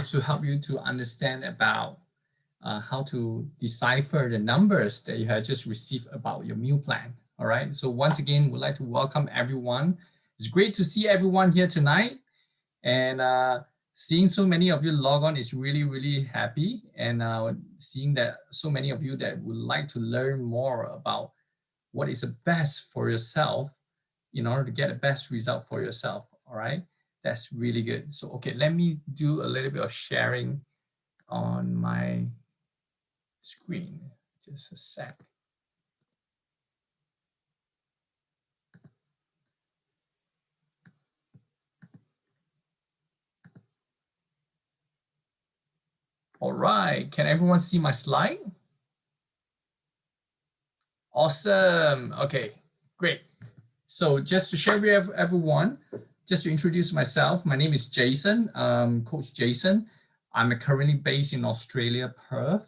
just to help you to understand about how to decipher the numbers that you have just received about your meal plan. All right. So once again, we'd like to welcome everyone. It's great to see everyone here tonight. And seeing so many of you log on is really, really happy. And seeing that so many of you that would like to learn more about what is the best for yourself in order to get the best result for yourself. All right. That's really good. So, okay, let me do a little bit of sharing on my screen. Just a sec. All right, can everyone see my slide? Awesome. Okay, great. So just to share with everyone, just to introduce myself, my name is Jason, Coach Jason. I'm currently based in Australia, Perth.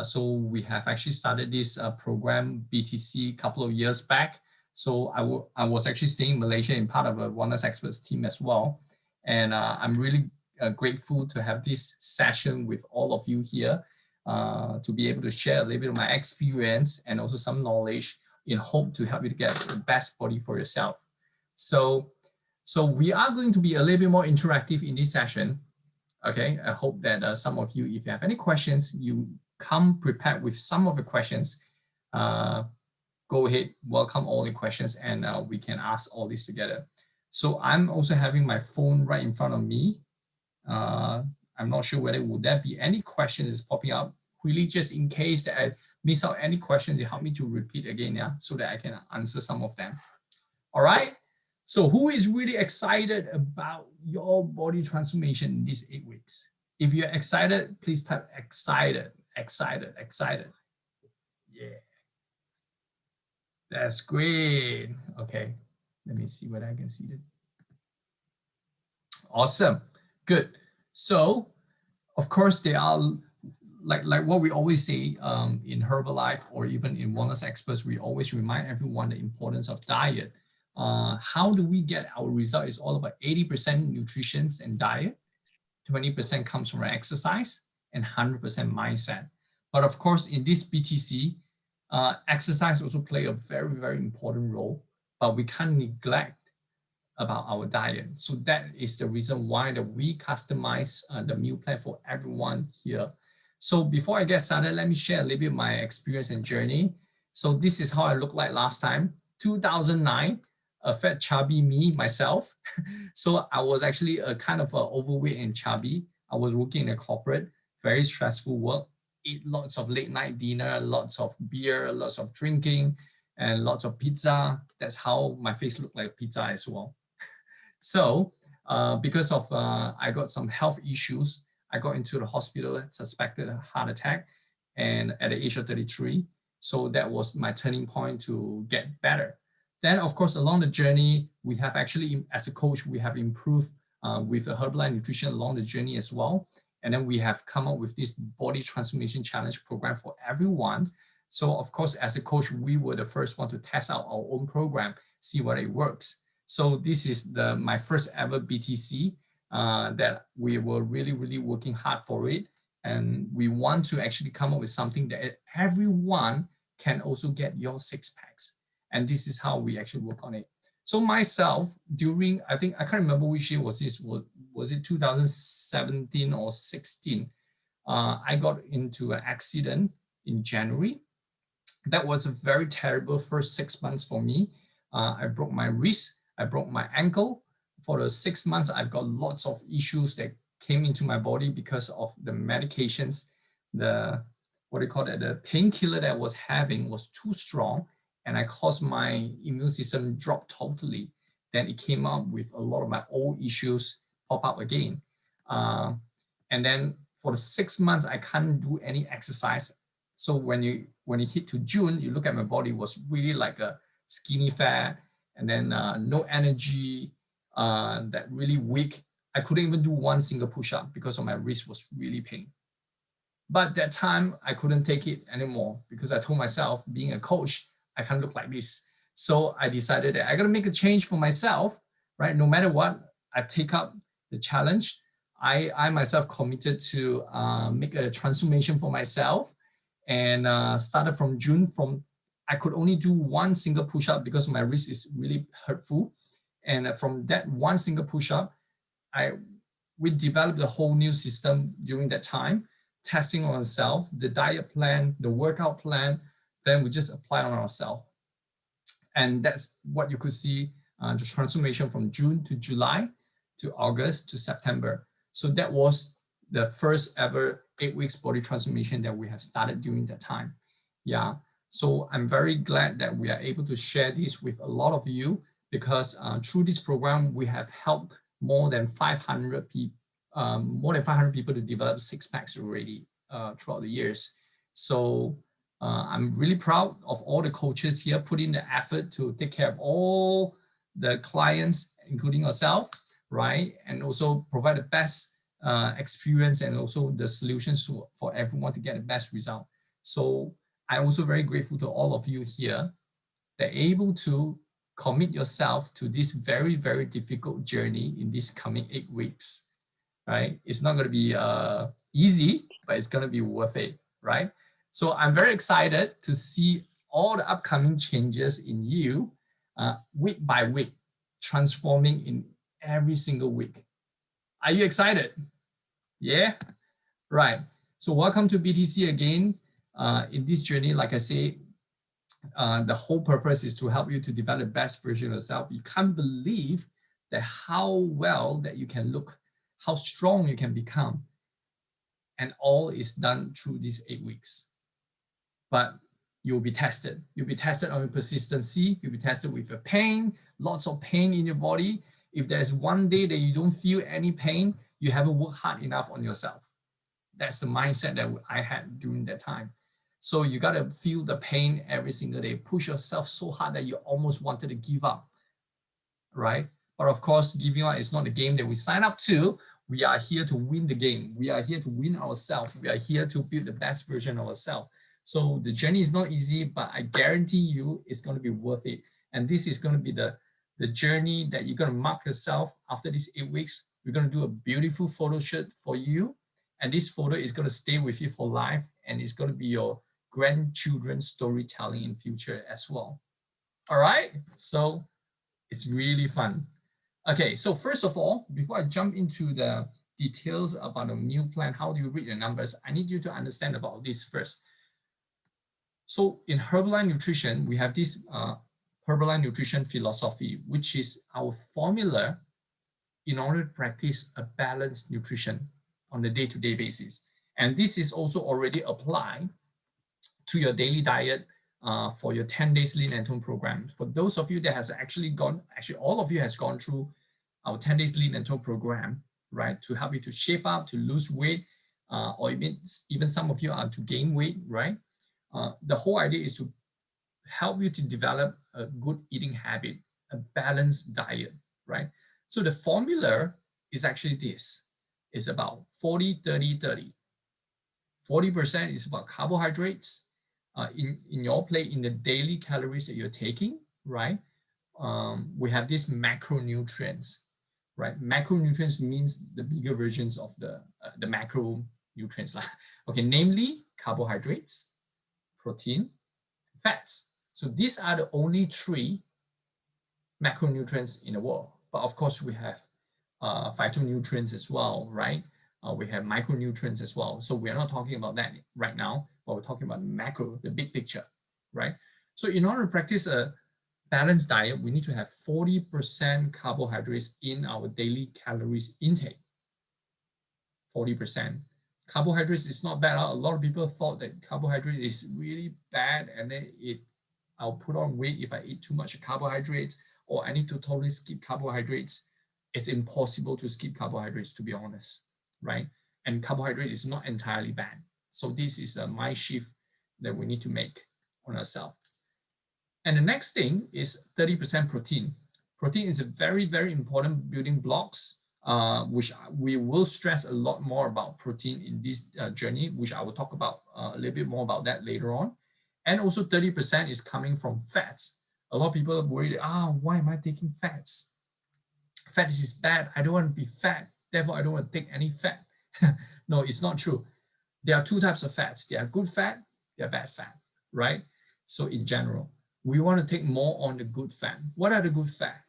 So we have actually started this program, BTC, a couple of years back. So I was actually staying in Malaysia in part of a Wellness Experts team as well. And I'm really grateful to have this session with all of you here to be able to share a little bit of my experience and also some knowledge in hope to help you to get the best body for yourself. So we are going to be a little bit more interactive in this session. Okay, I hope that some of you, if you have any questions, you come prepared with some of the questions. Go ahead, welcome all the questions, and we can ask all this together. So I'm also having my phone right in front of me. I'm not sure whether would there be any questions popping up. Really, just in case that I miss out any questions, you help me to repeat again, yeah, so that I can answer some of them. All right. So who is really excited about your body transformation in these 8 weeks? If you're excited, please type excited, excited, excited. Yeah. That's great. Okay. Let me see whether I can see it. Awesome. Good. So, of course, there are like what we always say in Herbalife or even in Wellness Experts, we always remind everyone the importance of diet. How do we get our result? Is all about 80% nutrition and diet, 20% comes from exercise, and 100% mindset. But of course, in this BTC, exercise also play a very, very important role, but we can't neglect about our diet. So that is the reason why that we customize the meal plan for everyone here. So before I get started, let me share a little bit of my experience and journey. So this is how I looked like last time, 2009, a fat chubby me, myself. So I was actually a kind of overweight and chubby. I was working in a corporate, very stressful work, eat lots of late night dinner, lots of beer, lots of drinking, and lots of pizza. That's how my face looked like pizza as well. So because of I got some health issues, I got into the hospital, suspected a heart attack, and at the age of 33. So that was my turning point to get better. Then, of course, along the journey, we have actually, as a coach, we have improved with the Herbalife nutrition along the journey as well. And then we have come up with this body transformation challenge program for everyone. So, of course, as a coach, we were the first one to test out our own program, see whether it works. So this is my first ever BTC that we were really, really working hard for it. And we want to actually come up with something that everyone can also get your 6 packs. And this is how we actually work on it. So myself, during, I think, I can't remember which year was this, was it 2017 or 16? I got into an accident in January. That was a very terrible first 6 months for me. I broke my wrist, I broke my ankle. For the 6 months, I've got lots of issues that came into my body because of the medications. The, what do you call it, the painkiller that I was having was too strong, and I caused my immune system drop totally. Then it came up with a lot of my old issues pop up again. And then for the 6 months, I can't do any exercise. So when it hit to June, you look at my body was really like a skinny fat, and then no energy, that really weak. I couldn't even do one single push-up because of my wrist was really pain. But that time I couldn't take it anymore because I told myself, being a coach, I can't look like this. So I decided that I gotta make a change for myself, right? No matter what, I take up the challenge. I myself committed to make a transformation for myself, and started from June. From I could only do one single push-up because my wrist is really hurtful, and from that one single push-up, I we developed a whole new system during that time, testing on ourselves, the diet plan, the workout plan. Then we just apply on ourselves, and that's what you could see, the transformation from June to July to August to September. So that was the first ever 8 weeks body transformation that we have started during that time. Yeah. So I'm very glad that we are able to share this with a lot of you, because through this program, we have helped more than 500 people, to develop six packs already throughout the years. So I'm really proud of all the coaches here putting the effort to take care of all the clients, including yourself, right? And also provide the best experience and also the solutions for everyone to get the best result. So I'm also very grateful to all of you here that are able to commit yourself to this very, very difficult journey in these coming 8 weeks, right? It's not going to be easy, but it's going to be worth it, right? So I'm very excited to see all the upcoming changes in you week by week, transforming in every single week. Are you excited? Yeah? Right. So welcome to BTC again. In this journey, like I say, the whole purpose is to help you to develop the best version of yourself. You can't believe that how well that you can look, how strong you can become. And all is done through these 8 weeks. But you'll be tested. You'll be tested on your persistency. You'll be tested with your pain, lots of pain in your body. If there's one day that you don't feel any pain, you haven't worked hard enough on yourself. That's the mindset that I had during that time. So you got to feel the pain every single day. Push yourself so hard that you almost wanted to give up, right? But of course, giving up is not the game that we sign up to. We are here to win the game. We are here to win ourselves. We are here to build the best version of ourselves. So the journey is not easy, but I guarantee you it's going to be worth it. And this is going to be the journey that you're going to mark yourself after these 8 weeks. We're going to do a beautiful photo shoot for you. And this photo is going to stay with you for life. And it's going to be your grandchildren's storytelling in future as well. All right. So it's really fun. Okay. So first of all, before I jump into the details about the meal plan, how do you read your numbers? I need you to understand about this first. So in Herbalife Nutrition, we have this Herbalife Nutrition philosophy, which is our formula in order to practice a balanced nutrition on a day-to-day basis. And this is also already applied to your daily diet for your 10 days lean and tone program. For those of you that has actually all of you has gone through our 10 days lean and tone program, right? To help you to shape up, to lose weight, or even some of you are to gain weight, right? The whole idea is to help you to develop a good eating habit, a balanced diet, right? So the formula is actually this. It's about 40, 30, 30. 40% is about carbohydrates in your plate, in the daily calories that you're taking, right? We have these macronutrients, right? Macronutrients means the bigger versions of the macronutrients. Okay, namely carbohydrates, protein, fats. So these are the only 3 macronutrients in the world. But of course, we have phytonutrients as well, right? We have micronutrients as well. So we are not talking about that right now, but we're talking about macro, the big picture, right? So in order to practice a balanced diet, we need to have 40% carbohydrates in our daily calories intake. 40%. Carbohydrates is not bad. A lot of people thought that carbohydrate is really bad, and then I'll put on weight if I eat too much carbohydrates, or I need to totally skip carbohydrates. It's impossible to skip carbohydrates, to be honest, right? And carbohydrate is not entirely bad. So this is a mind shift that we need to make on ourselves. And the next thing is 30% protein. Protein is a very, very important building blocks, which we will stress a lot more about protein in this journey, which I will talk about a little bit more about that later on. And also 30% is coming from fats. A lot of people are worried, why am I taking fats? Fat is bad. I don't want to be fat. therefore I don't want to take any fat. No, it's not true. There are two types of fats. There are good fat, there are bad fat, right? So in general, we want to take more on the good fat. What are the good fat?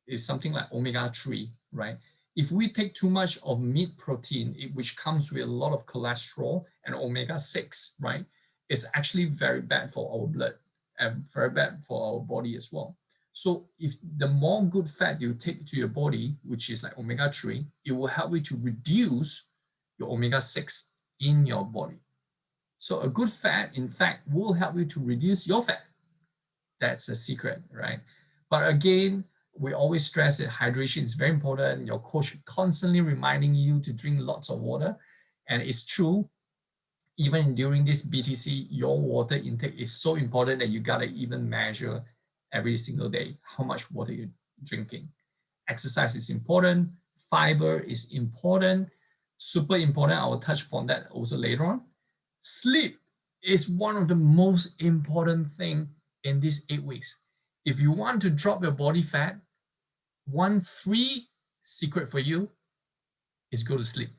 It's something like omega-3, right? If we take too much of meat protein, which comes with a lot of cholesterol and omega-6, right? It's actually very bad for our blood and very bad for our body as well. So if the more good fat you take to your body, which is like omega-3, it will help you to reduce your omega-6 in your body. So a good fat, in fact, will help you to reduce your fat. That's a secret, right? But again, we always stress that hydration is very important. Your coach constantly reminding you to drink lots of water. And it's true, even during this BTC, your water intake is so important that you gotta even measure every single day how much water you're drinking. Exercise is important. Fiber is important. Super important. I will touch upon that also later on. Sleep is one of the most important thing in these 8 weeks. If you want to drop your body fat, one free secret for you is go to sleep.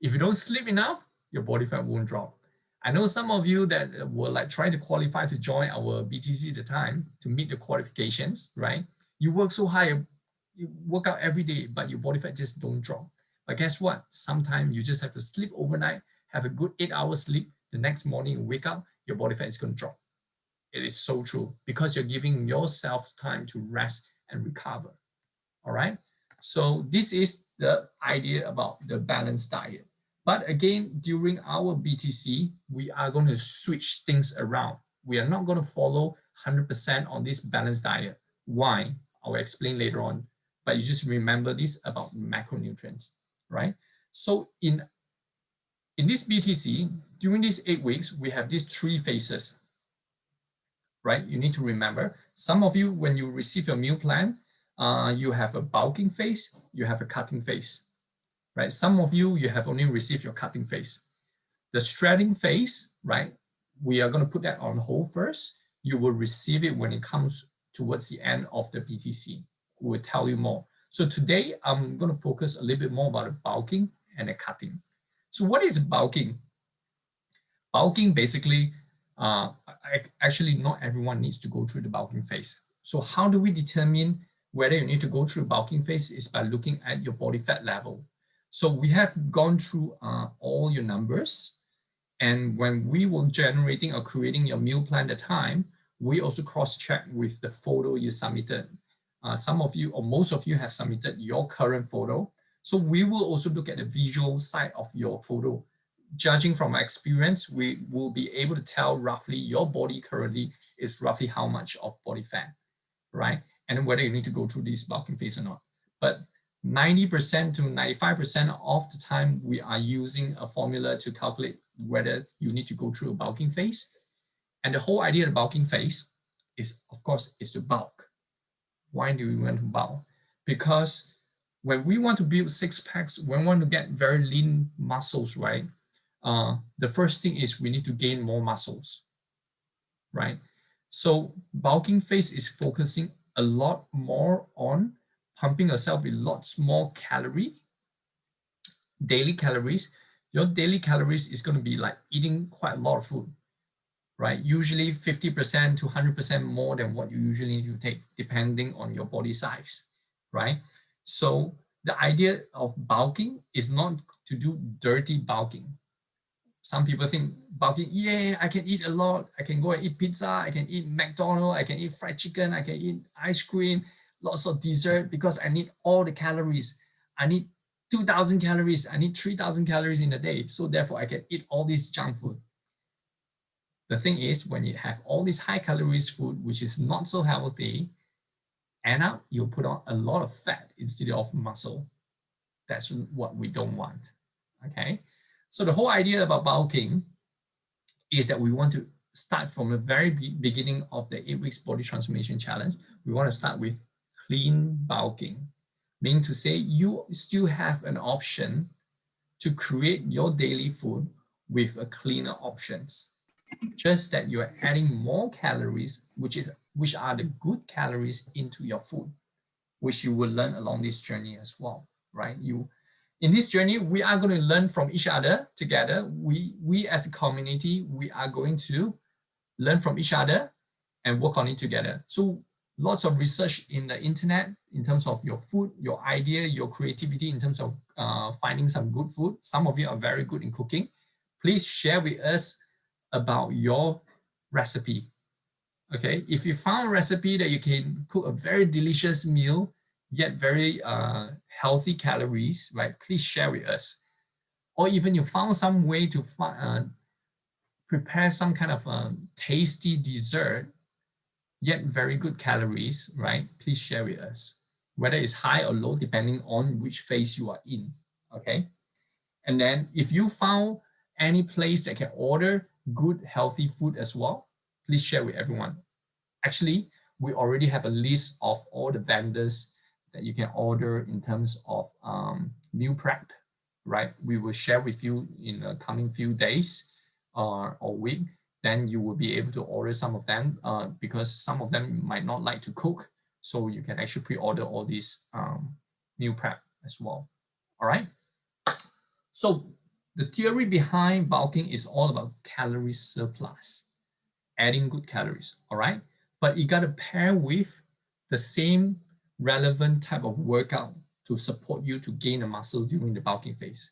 If you don't sleep enough, your body fat won't drop. I know some of you that were like trying to qualify to join our BTC at the time to meet the qualifications, right? You work so hard, you work out every day, but your body fat just don't drop. But guess what? Sometimes you just have to sleep overnight, have a good 8 hours sleep. The next morning you wake up, your body fat is going to drop. It is so true because you're giving yourself time to rest and recover. All right. So this is the idea about the balanced diet. But again, during our BTC, we are going to switch things around. We are not going to follow 100% on this balanced diet. Why? I'll explain later on. But you just remember this about macronutrients, right? So in this BTC, during these 8 weeks, we have these 3 phases, right? You need to remember. Some of you, when you receive your meal plan, you have a bulking phase, you have a cutting phase, right? Some of you, you have only received your cutting phase. The shredding phase, right? We are going to put that on hold first. You will receive it when it comes towards the end of the BTC. We'll tell you more. So today, I'm going to focus a little bit more about the bulking and the cutting. So what is bulking? Bulking basically, actually not everyone needs to go through the bulking phase. So how do we determine whether you need to go through bulking phase is by looking at your body fat level. So we have gone through all your numbers. And when we were generating or creating your meal plan at the time, we also cross-check with the photo you submitted. Some of you or most of you have submitted your current photo. So we will also look at the visual side of your photo. Judging from my experience, we will be able to tell roughly your body currently is roughly how much of body fat, right? And whether you need to go through this bulking phase or not. But 90% to 95% of the time, we are using a formula to calculate whether you need to go through a bulking phase. And the whole idea of the bulking phase is, of course, is to bulk. Why do we want to bulk? Because when we want to build 6 packs, when we want to get very lean muscles, right? The first thing is we need to gain more muscles, right? So bulking phase is focusing a lot more on pumping yourself with lots more daily calories. Your daily calories is going to be like eating quite a lot of food, right? Usually 50% to 100% more than what you usually need to take, depending on your body size, right? So the idea of bulking is not to do dirty bulking. Some people think bulking, yeah, I can eat a lot. I can go and eat pizza. I can eat McDonald's. I can eat fried chicken. I can eat ice cream, lots of dessert because I need all the calories. I need 2,000 calories. I need 3,000 calories in a day. So therefore, I can eat all this junk food. The thing is, when you have all this high calories food, which is not so healthy, end up you'll put on a lot of fat instead of muscle. That's what we don't want, okay? So the whole idea about bulking is that we want to start from the very beginning of the 8 weeks body transformation challenge. We want to start with clean bulking, meaning to say you still have an option to create your daily food with a cleaner options. Just that you're adding more calories, which are the good calories into your food, which you will learn along this journey as well. right? In this journey, we are going to learn from each other together. We as a community, we are going to learn from each other and work on it together. So lots of research in the internet in terms of your food, your idea, your creativity in terms of finding some good food. Some of you are very good in cooking. Please share with us about your recipe. Okay, if you found a recipe that you can cook a very delicious meal, yet very healthy calories, right? Please share with us. Or even you found some way to prepare some kind of tasty dessert, yet very good calories, right? Please share with us, whether it's high or low, depending on which phase you are in, okay? And then if you found any place that can order good, healthy food as well, please share with everyone. Actually, we already have a list of all the vendors that you can order in terms of meal prep, right? We will share with you in the coming few days or week. Then you will be able to order some of them because some of them might not like to cook. So you can actually pre-order all these meal prep as well. All right. So the theory behind bulking is all about calorie surplus, adding good calories. All right. But you got to pair with the same relevant type of workout to support you to gain a muscle during the bulking phase.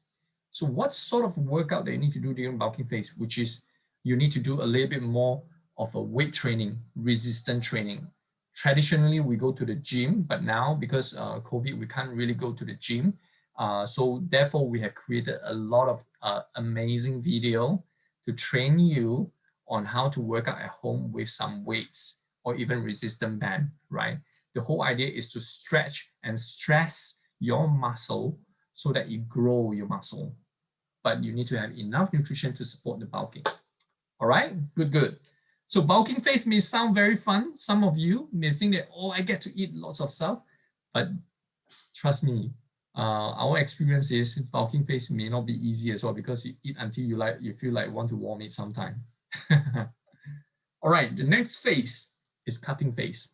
So what sort of workout that you need to do during bulking phase, which is you need to do a little bit more of a weight training, resistance training. Traditionally, we go to the gym, but now because COVID, we can't really go to the gym. So therefore, we have created a lot of amazing video to train you on how to work out at home with some weights or even resistance band, right? The whole idea is to stretch and stress your muscle so that you grow your muscle. But you need to have enough nutrition to support the bulking. All right, good, good. So bulking phase may sound very fun. Some of you may think that, oh, I get to eat lots of stuff. But trust me, our experience is bulking phase may not be easy as well because you eat until you feel like want to vomit sometime. All right, the next phase is cutting phase,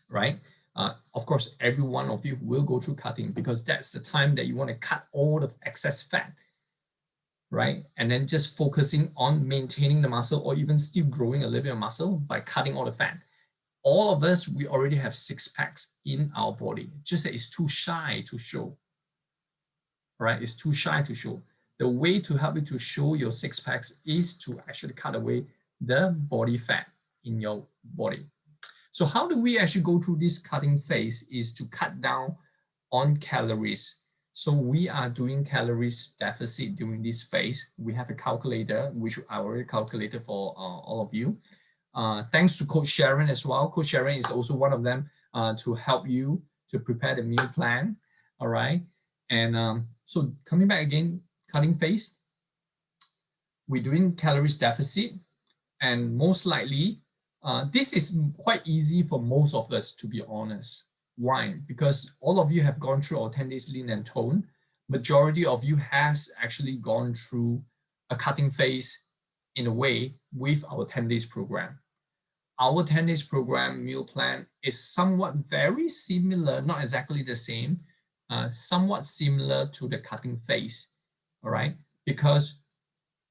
right? Of course, every one of you will go through cutting because that's the time that you want to cut all the excess fat, right? And then just focusing on maintaining the muscle or even still growing a little bit of muscle by cutting all the fat. All of us, we already have six packs in our body, just that it's too shy to show, right? It's too shy to show. The way to help you to show your six packs is to actually cut away the body fat in your body. So how do we actually go through this cutting phase is to cut down on calories. So we are doing calories deficit during this phase. We have a calculator, which I already calculated for all of you. Thanks to Coach Sharon as well. Coach Sharon is also one of them to help you to prepare the meal plan. All right. And so coming back again, cutting phase, we're doing calories deficit. And most likely, this is quite easy for most of us, to be honest. Why? Because all of you have gone through our 10 days lean and tone. Majority of you has actually gone through a cutting phase in a way with our 10 days program. Our 10 days program meal plan is somewhat very similar, not exactly the same, somewhat similar to the cutting phase, all right? Because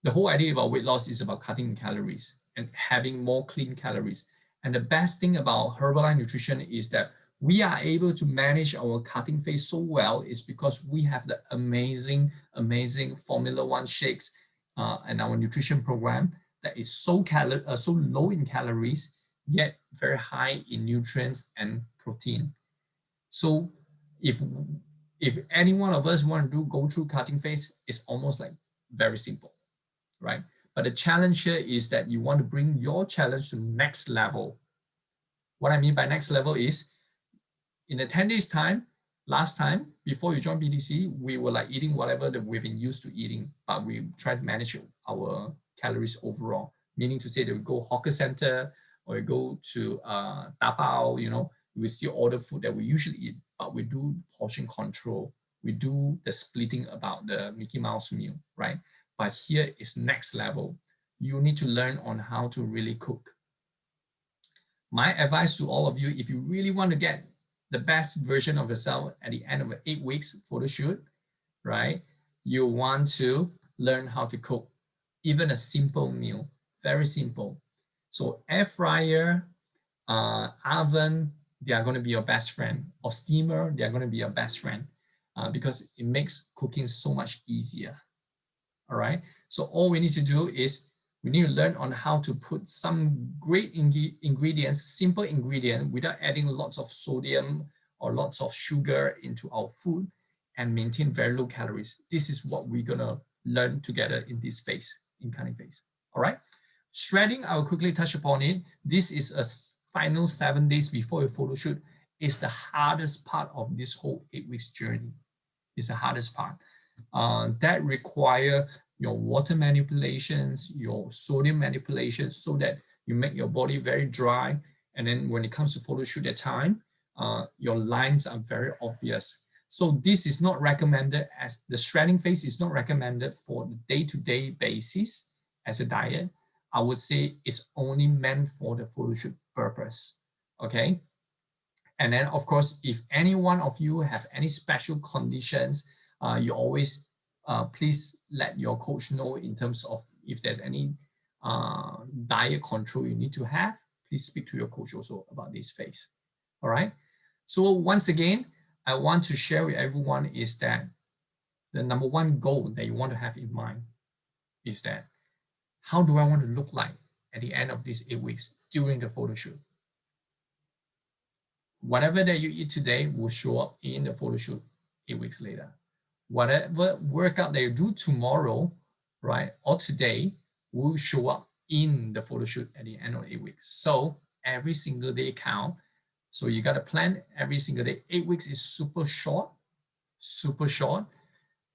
the whole idea about weight loss is about cutting calories and having more clean calories. And the best thing about Herbalife Nutrition is that we are able to manage our cutting phase so well is because we have the amazing, amazing Formula One shakes and our nutrition program that is so low in calories, yet very high in nutrients and protein. So if any one of us want to go through cutting phase, it's almost like very simple, right? But the challenge here is that you want to bring your challenge to next level. What I mean by next level is in the 10 days time, last time, before you join BTC, we were like eating whatever that we've been used to eating, but we try to manage our calories overall, meaning to say that we go hawker center or we go to tapao, you know, we still order food that we usually eat, but we do portion control. We do the splitting about the Mickey Mouse meal, right? But here is next level. You need to learn on how to really cook. My advice to all of you, if you really want to get the best version of yourself at the end of an 8 weeks photo shoot, right? You want to learn how to cook, even a simple meal, very simple. So air fryer, oven, they are going to be your best friend, or steamer, they are going to be your best friend, because it makes cooking so much easier. All right. So all we need to do is we need to learn on how to put some great ingredients, simple ingredient, without adding lots of sodium or lots of sugar into our food, and maintain very low calories. This is what we're gonna learn together in this phase, in cutting phase. All right. Shredding, I will quickly touch upon it. This is a final 7 days before your photo shoot. Is the hardest part of this whole 8 weeks journey. It's the hardest part. That require your water manipulations, your sodium manipulations, so that you make your body very dry. And then when it comes to photo shoot at time, your lines are very obvious. So this is not recommended, as the shredding phase is not recommended for the day-to-day basis as a diet. I would say it's only meant for the photo shoot purpose, okay? And then of course, if any one of you have any special conditions, you always please let your coach know in terms of if there's any diet control you need to have. Please speak to your coach also about this phase. All right. So once again, I want to share with everyone is that the number one goal that you want to have in mind is that how do I want to look like at the end of these 8 weeks during the photo shoot? Whatever that you eat today will show up in the photo shoot 8 weeks later. Whatever workout that you do tomorrow, right, or today will show up in the photo shoot at the end of 8 weeks. So every single day count. So you got to plan every single day. 8 weeks is super short.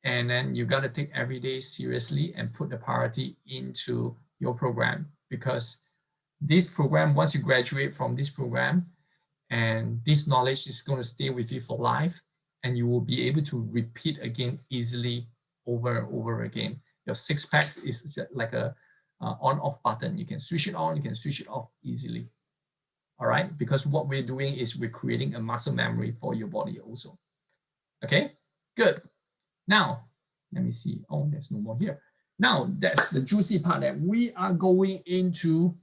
And then you got to take every day seriously and put the priority into your program, because this program, once you graduate from this program, and this knowledge is going to stay with you for life, and you will be able to repeat again easily over and over again. Your six-pack is like a on-off button. You can switch it on, you can switch it off easily. All right, because what we're doing is we're creating a muscle memory for your body also. Okay, good. Now, let me see. Oh, there's no more here. Now, that's the juicy part that we are going into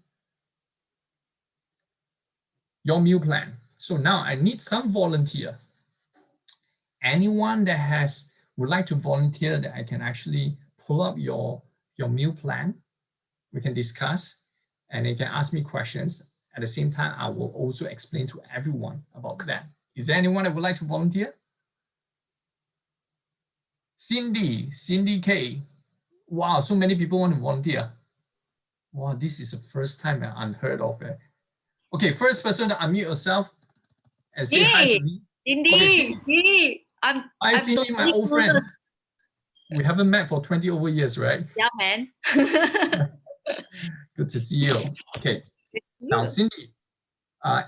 your meal plan. So now I need some volunteer. Anyone that would like to volunteer that I can actually pull up your meal plan. We can discuss and you can ask me questions. At the same time, I will also explain to everyone about that. Is there anyone that would like to volunteer? Cindy K. Wow, so many people want to volunteer. Wow, this is the first time I unheard of it. Okay, first person to unmute yourself and say hi to me. Cindy, okay, Cindy. I'm Cindy, totally my old friend. We haven't met for 20 over years, right? Yeah, man. Good to see you. Okay. Now, Cindy,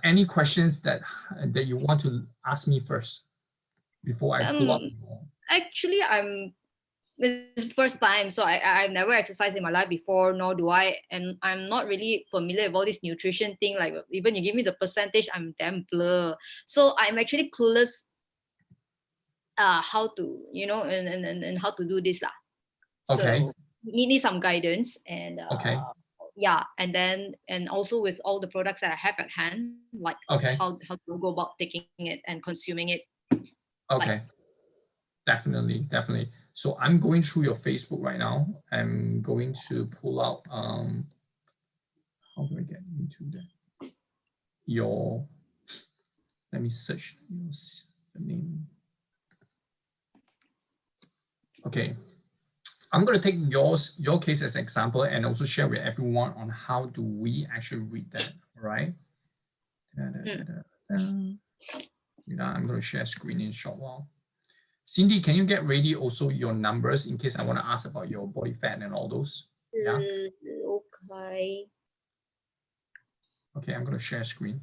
any questions that you want to ask me first before I pull up? Actually, it's the first time, so I've never exercised in my life before, nor do I, and I'm not really familiar with all this nutrition thing. Like even you give me the percentage, I'm damn blur. So I'm actually clueless how to, and how to do this lah. So okay. need some guidance, and okay. Yeah, and also with all the products that I have at hand, like okay. how to go about taking it and consuming it. Okay. Definitely. So I'm going through your Facebook right now. I'm going to pull out how do I get into that? Let me search the name. Okay. I'm going to take your case as an example and also share with everyone on how do we actually read that, all right? I'm going to share screen in a short while. Cindy, can you get ready also your numbers in case I want to ask about your body fat and all those? Yeah. Okay. Okay, I'm going to share screen.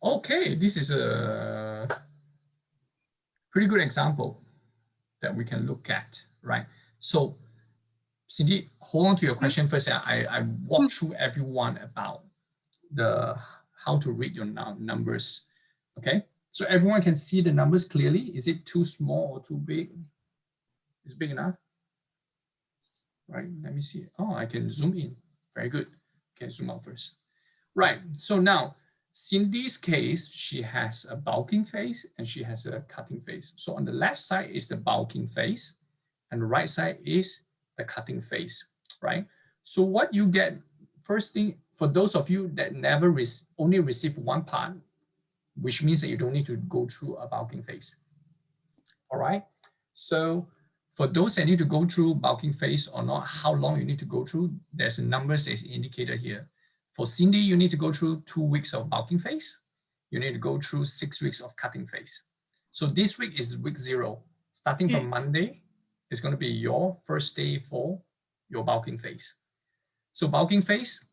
Okay, this is a pretty good example that we can look at, right? So, Cindy, hold on to your question first. I walk through everyone about how to read your numbers. Okay, so everyone can see the numbers clearly. Is it too small or too big? Is it big enough? Right, let me see. Oh, I can zoom in. Very good. Okay, zoom out first. Right, so now Cindy's case, she has a bulking phase and she has a cutting phase. So on the left side is the bulking phase and the right side is the cutting phase, right? So what you get, first thing, for those of you that never only receive one part, which means that you don't need to go through a bulking phase. All right, so for those that need to go through bulking phase or not, how long you need to go through, there's a numbers that's indicated here. For Cindy, you need to go through 2 weeks of bulking phase. You need to go through 6 weeks of cutting phase. So this week is week 0. Starting from Monday, it's going to be your first day for your bulking phase. So bulking phase,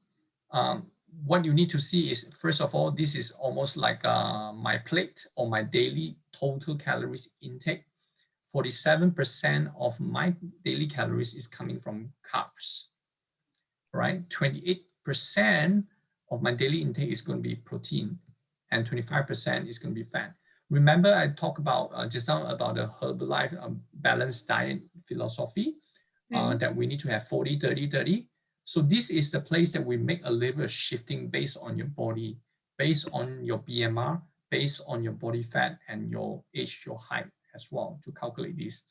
what you need to see is, first of all, this is almost like my plate or my daily total calories intake. 47% of my daily calories is coming from carbs, right? 28% of my daily intake is going to be protein and 25% is going to be fat. Remember, I talked about just now about the Herbalife balanced diet philosophy that we need to have 40, 30, 30. So this is the place that we make a little bit of shifting based on your body, based on your BMR, based on your body fat and your age, your height as well to calculate this,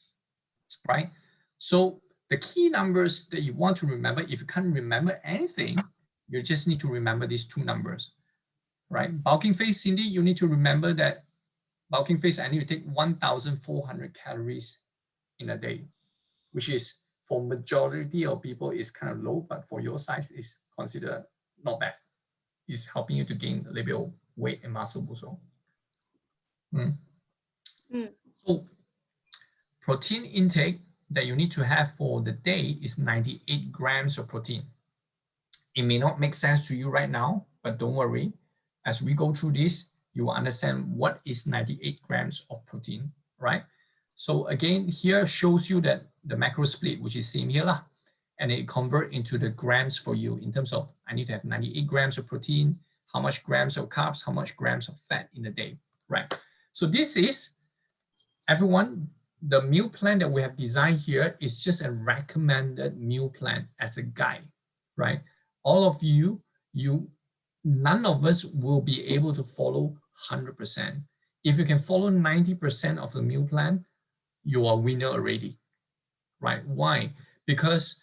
right? So the key numbers that you want to remember, if you can't remember anything, you just need to remember these 2 numbers, right? Bulking phase, Cindy, you need to remember that bulking phase, I need to take 1,400 calories in a day, which is, for majority of people, is kind of low, but for your size is considered not bad. It's helping you to gain a little bit of weight and muscle also. So protein intake that you need to have for the day is 98 grams of protein. It may not make sense to you right now, but don't worry. As we go through this, you will understand what is 98 grams of protein, right? So again, here shows you that the macro split, which is same here, and it convert into the grams for you in terms of, I need to have 98 grams of protein, how much grams of carbs, how much grams of fat in a day, right? So this is, everyone, the meal plan that we have designed here is just a recommended meal plan as a guide, right? All of you, none of us will be able to follow 100%. If you can follow 90% of the meal plan, you are a winner already, right? Why? Because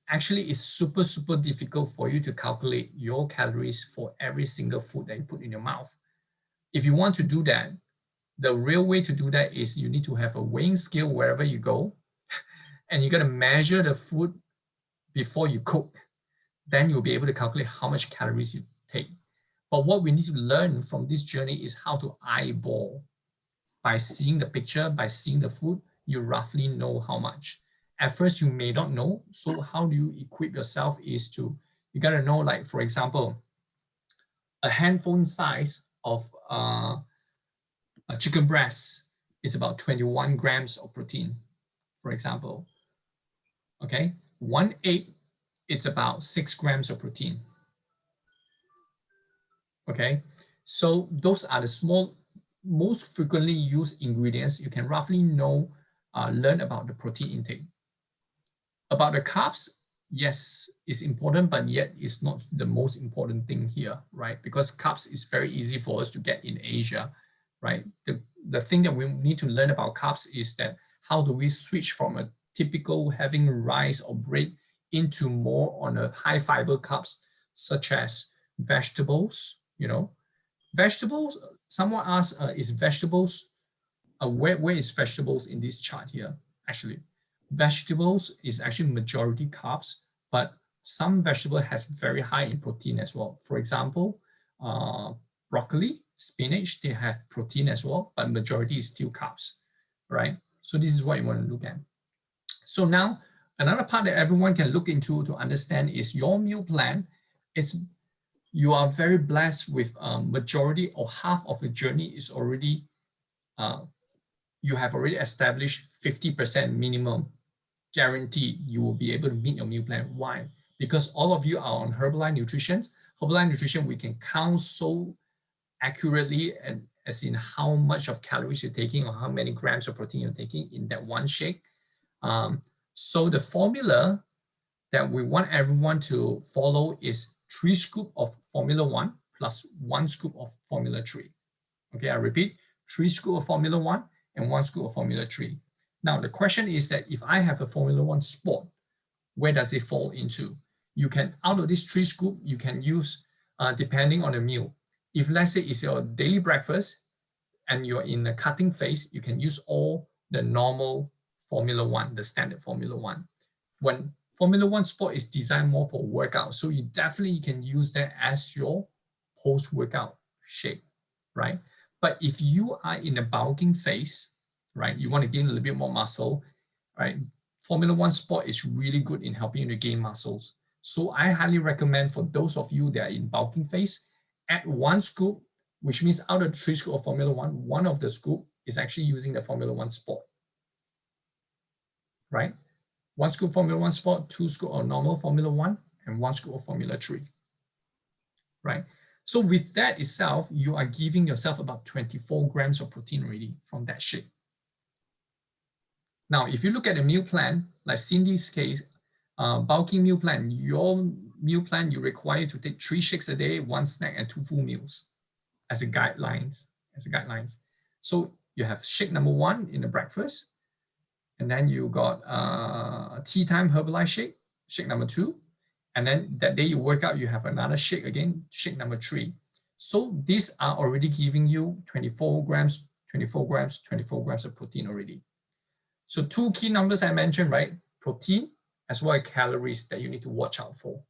actually it's super, super difficult for you to calculate your calories for every single food that you put in your mouth. If you want to do that, the real way to do that is you need to have a weighing scale wherever you go, and you got to measure the food before you cook. Then you'll be able to calculate how much calories you take. But what we need to learn from this journey is how to eyeball. By seeing the picture, by seeing the food, you roughly know how much. At first, you may not know. So how do you equip yourself is to, you got to know, like, for example, a handphone size of a chicken breast is about 21 grams of protein, for example. Okay, 1 egg, it's about 6 grams of protein. Okay, so those are the small, most frequently used ingredients. You can roughly know, learn about the protein intake. About the carbs, yes, it's important, but yet it's not the most important thing here, right? Because carbs is very easy for us to get in Asia, right? The thing that we need to learn about carbs is that how do we switch from a typical having rice or bread into more on a high fiber carbs, such as vegetables, vegetables. Someone asked, is vegetables, where is vegetables in this chart here? Actually, vegetables is actually majority carbs, but some vegetable has very high in protein as well. For example, broccoli, spinach, they have protein as well, but majority is still carbs, right? So this is what you want to look at. So now, another part that everyone can look into to understand is your meal plan. You are very blessed with majority or half of the journey is already, you have already established 50% minimum guarantee you will be able to meet your meal plan. Why? Because all of you are on Herbalife Nutrition. Herbalife Nutrition, we can count so accurately, and as in how much of calories you're taking or how many grams of protein you're taking in that one shake. So the formula that we want everyone to follow is 3 scoops of Formula 1 plus 1 scoop of Formula 3. Okay, I repeat, 3 scoops of Formula 1 and 1 scoop of Formula 3. Now, the question is that if I have a Formula 1 sport, where does it fall into? You can, out of these 3 scoops, you can use, depending on the meal. If let's say it's your daily breakfast and you're in the cutting phase, you can use all the normal Formula 1, the standard Formula 1. When Formula 1 sport is designed more for workout, so you definitely can use that as your post-workout shake, right? But if you are in a bulking phase, right, you want to gain a little bit more muscle, right? Formula 1 sport is really good in helping you to gain muscles. So I highly recommend for those of you that are in bulking phase, add 1 scoop, which means out of 3 scoops of Formula 1, 1 of the scoop is actually using the Formula 1 sport, right? 1 scoop Formula 1 sport, 2 scoop of normal Formula 1, and 1 scoop of Formula 3, right? So with that itself, you are giving yourself about 24 grams of protein already from that shake. Now, if you look at the meal plan, like Cindy's case, bulking meal plan, your meal plan, you require to take 3 shakes a day, 1 snack, and 2 full meals as a guidelines. So you have shake number 1 in the breakfast, and then you got tea time Herbalife shake number 2, and then that day you work out, you have another shake again, shake number 3. So these are already giving you 24 grams, 24 grams, 24 grams of protein already. So 2 key numbers I mentioned, right? Protein as well as calories that you need to watch out for.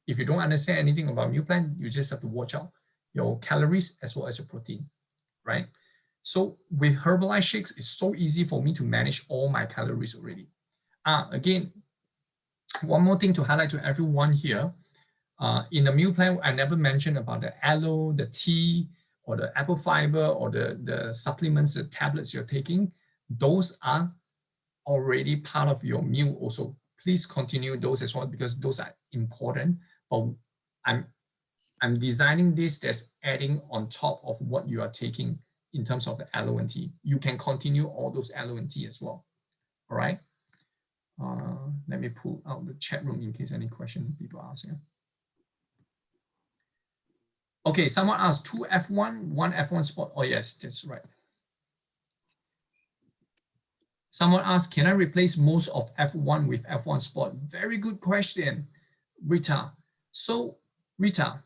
If you don't understand anything about meal plan, you just have to watch out your calories as well as your protein, right? So with Herbalife shakes, it's so easy for me to manage all my calories already. Again, one more thing to highlight to everyone here. In the meal plan, I never mentioned about the aloe, the tea, or the apple fiber, or the supplements, the tablets you're taking. Those are already part of your meal also. Please continue those as well because those are important. But I'm designing this that's adding on top of what you are taking in terms of the aloe and tea. You can continue all those aloe and tea as well. All right. Let me pull out the chat room in case any question people ask. Yeah. Okay, someone asked 2 F1, 1 F1 sport. Oh yes, that's right. Someone asked, can I replace most of F1 with F1 sport? Very good question, Rita. So Rita,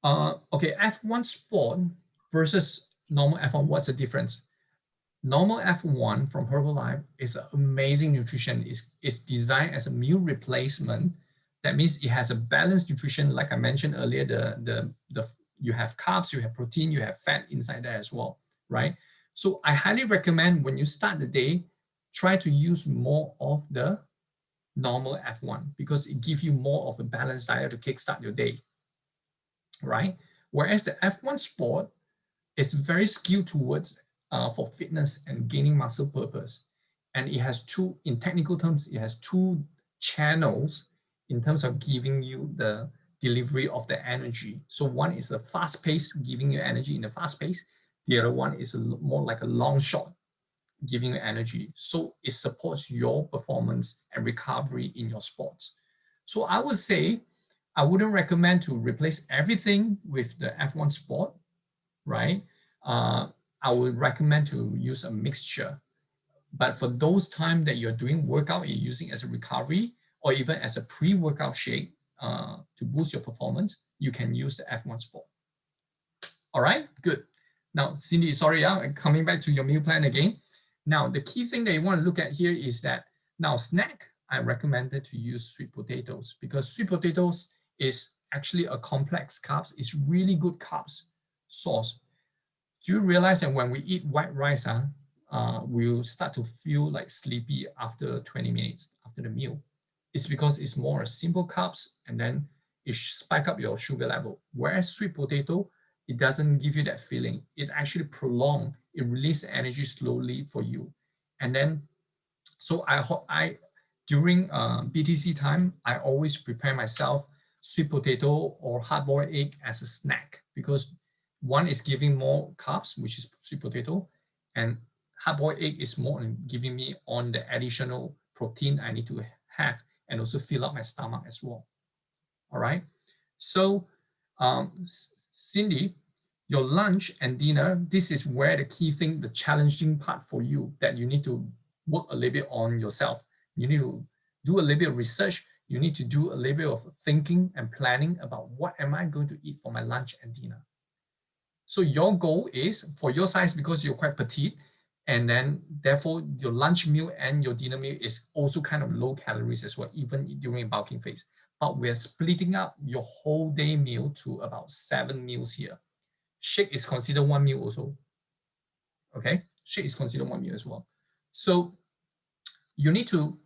okay, F1 sport versus normal F1, what's the difference? Normal F1 from Herbalife is an amazing nutrition. It's designed as a meal replacement. That means it has a balanced nutrition, like I mentioned earlier, you have carbs, you have protein, you have fat inside there as well, right? So I highly recommend when you start the day, try to use more of the normal F1 because it gives you more of a balanced diet to kickstart your day, right? Whereas the F1 sport is very skewed towards for fitness and gaining muscle purpose. And it has 2, in technical terms, it has 2 channels in terms of giving you the delivery of the energy. So one is the fast pace, giving you energy in the fast pace. The other one is more like a long shot, giving you energy. So it supports your performance and recovery in your sports. So I would say, I wouldn't recommend to replace everything with the F1 sport, right? I would recommend to use a mixture. But for those times that you're doing workout, you're using as a recovery or even as a pre-workout shake to boost your performance, you can use the F1 sport. All right, good. Now, Cindy, sorry, I'm coming back to your meal plan again. Now, the key thing that you want to look at here is that now snack, I recommended to use sweet potatoes because sweet potatoes is actually a complex carbs. It's really good carbs source. Do you realize that when we eat white rice, we'll start to feel like sleepy after 20 minutes after the meal? It's because it's more a simple carbs and then it spike up your sugar level. Whereas sweet potato, it doesn't give you that feeling. It actually prolong, it releases energy slowly for you. And then, so during BTC time, I always prepare myself. sweet potato or hard-boiled egg as a snack, because one is giving more carbs, which is sweet potato, and hard-boiled egg is more giving me on the additional protein I need to have and also fill up my stomach as well. All right. So, Cindy, your lunch and dinner, this is where the key thing, the challenging part for you, that you need to work a little bit on yourself. You need to do a little bit of research. You need to do a little bit of thinking and planning about what am I going to eat for my lunch and dinner. So your goal is, for your size, because you're quite petite, and then therefore your lunch meal and your dinner meal is also kind of low calories as well, even during a bulking phase. But we're splitting up your whole day meal to about 7 meals here. Shake is considered one meal also. Okay, shake is considered one meal as well. So you need to,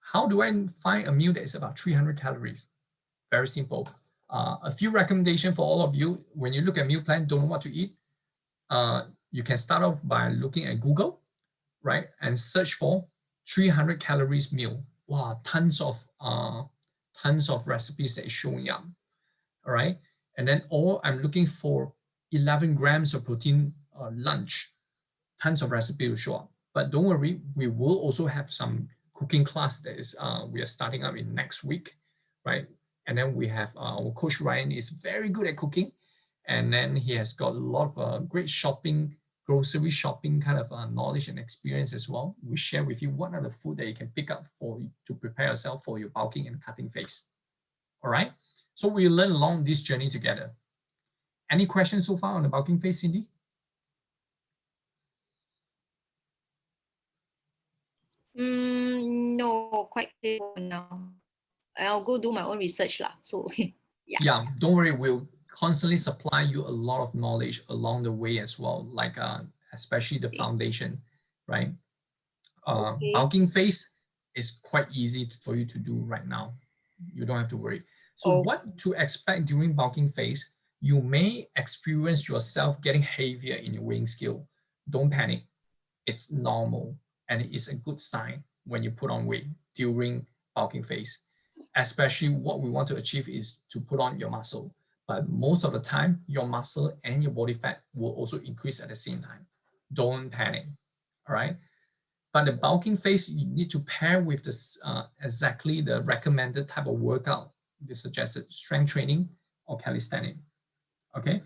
how do I find a meal that is about 300 calories? Very simple. A few recommendations for all of you. When you look at meal plan, don't know what to eat, you can start off by looking at Google, right? And search for 300 calories meal. Wow, tons of recipes that is showing up. All right. And then, or I'm looking for 11 grams of protein lunch. Tons of recipes will show up. But don't worry, we will also have some cooking class that is we are starting up in next week, right? And then we have our coach Ryan is very good at cooking, and then he has got a lot of great shopping, grocery shopping kind of knowledge and experience as well. We share with you what are the food that you can pick up for to prepare yourself for your bulking and cutting phase. All right. So we learn along this journey together. Any questions so far on the bulking phase, Cindy? No, quite clear for now. I'll go do my own research lah. So Yeah, don't worry. We'll constantly supply you a lot of knowledge along the way as well, like especially the foundation, right? Bulking phase is quite easy for you to do right now. You don't have to worry. So what to expect during bulking phase? You may experience yourself getting heavier in your weighing scale. Don't panic. It's normal, and it is a good sign when you put on weight during bulking phase. Especially what we want to achieve is to put on your muscle. But most of the time, your muscle and your body fat will also increase at the same time. Don't panic, all right? But the bulking phase, you need to pair with this exactly the recommended type of workout, the suggested strength training or calisthenics, okay,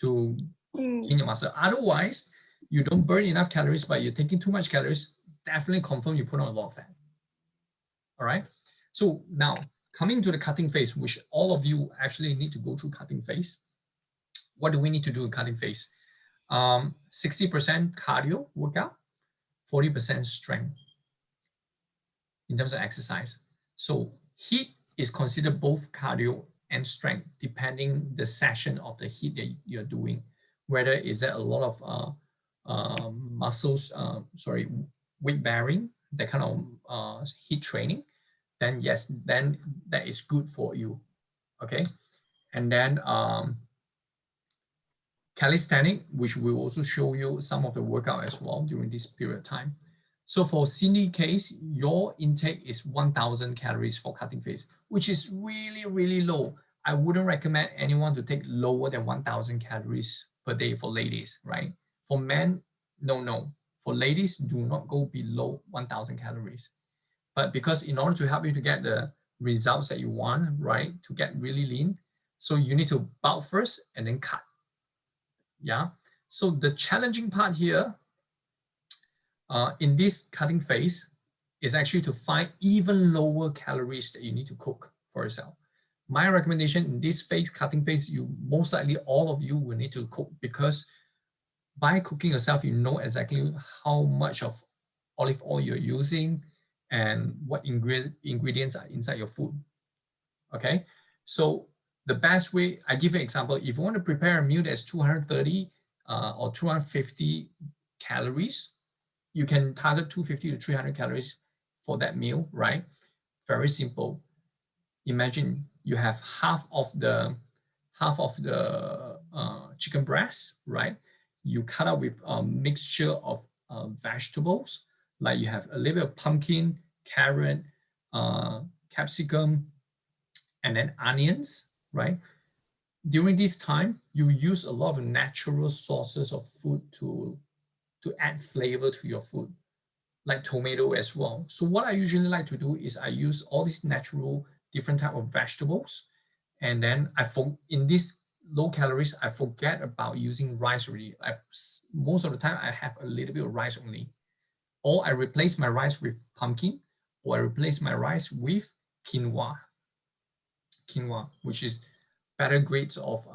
to gain your muscle. Otherwise, you don't burn enough calories, but you're taking too much calories, definitely confirm you put on a lot of fat. All right. So now coming to the cutting phase, which all of you actually need to go through cutting phase. What do we need to do in cutting phase? 60% cardio workout, 40% strength in terms of exercise. So HIIT is considered both cardio and strength, depending the session of the HIIT that you're doing. Whether is there a lot of muscles, weight bearing, that kind of HIIT training, then yes, then that is good for you. Okay. And then calisthenics, which will also show you some of the workout as well during this period of time. So for Cindy case, your intake is 1,000 calories for cutting phase, which is really, really low. I wouldn't recommend anyone to take lower than 1,000 calories per day for ladies, right? For men, no. For ladies, do not go below 1,000 calories. But because in order to help you to get the results that you want, right, to get really lean, so you need to bulk first and then cut. Yeah. So the challenging part here in this cutting phase is actually to find even lower calories that you need to cook for yourself. My recommendation in this phase, cutting phase, you most likely all of you will need to cook, because by cooking yourself, you know exactly how much of olive oil you're using and what ingredients are inside your food. Okay, so the best way, I give you an example. If you want to prepare a meal that's 230 or 250 calories, you can target 250 to 300 calories for that meal, right? Very simple. Imagine you have half of the chicken breast, right? You cut out with a mixture of vegetables, like you have a little bit of pumpkin, carrot, capsicum, and then onions, right? During this time, you use a lot of natural sources of food to add flavor to your food, like tomato as well. So what I usually like to do is I use all these natural different type of vegetables, and then in this low calories, I forget about using rice already. Most of the time I have a little bit of rice only, or I replace my rice with pumpkin, or I replace my rice with quinoa, which is better grades of